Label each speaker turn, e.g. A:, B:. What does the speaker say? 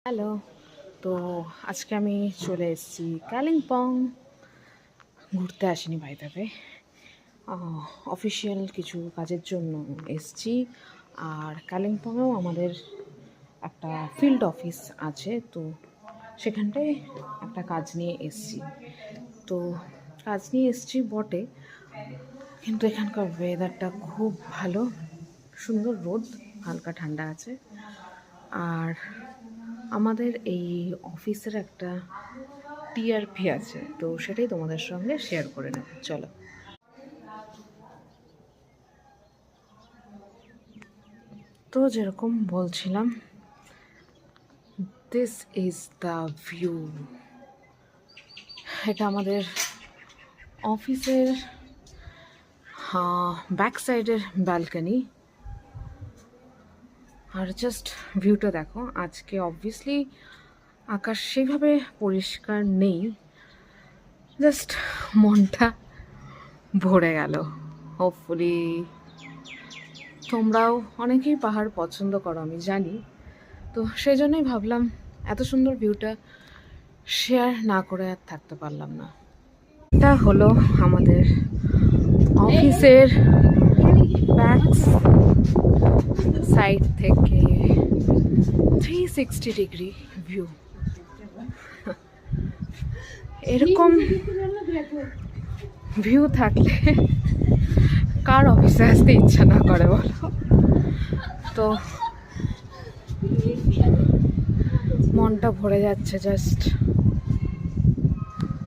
A: Hello. তো আজকে আমি চলে এসেছি কালিম্পং। ঘুরতে আসিনি বাই দ্য ওয়ে, অফিসিয়াল কিছু কাজের জন্য এসেছি। আর কালিম্পংয়েও আমাদের একটা ফিল্ড অফিস আছে, তো সেখানটায় একটা কাজ নিয়ে এসেছি। তো কাজ নিয়ে এসেছি বটে, কিন্তু এখানকার ওয়েদারটা খুব ভালো, সুন্দর রোদ, হালকা ঠান্ডা আছে। আর আমাদের এই অফিসের একটা টিআরপি আছে, তো সেটাই তোমাদের সঙ্গে শেয়ার করে নেব। চলো। তো যেরকম বলছিলাম, দিস ইজ দ্য ভিউ। এটা আমাদের অফিসের ব্যাক সাইডের ব্যালকনি। আর জাস্ট ভিউটা দেখো। আজকে অবভিয়াসলি আকাশ সেইভাবে পরিষ্কার নেই, জাস্ট মনটা ভরে গেল। হোপফুলি তোমরাও অনেকেই পাহাড় পছন্দ করো, আমি জানি। তো সেই জন্যই ভাবলাম এত সুন্দর ভিউটা শেয়ার না করে আর থাকতে পারলাম না। এটা হলো আমাদের অফিসের ব্যাক সাইড থেকে 360 ডিগ্রি ভিউ। এরকম ভিউ থাকলে কার অফিসে আসতে ইচ্ছা না করে বলো? তো মনটা ভরে যাচ্ছে জাস্ট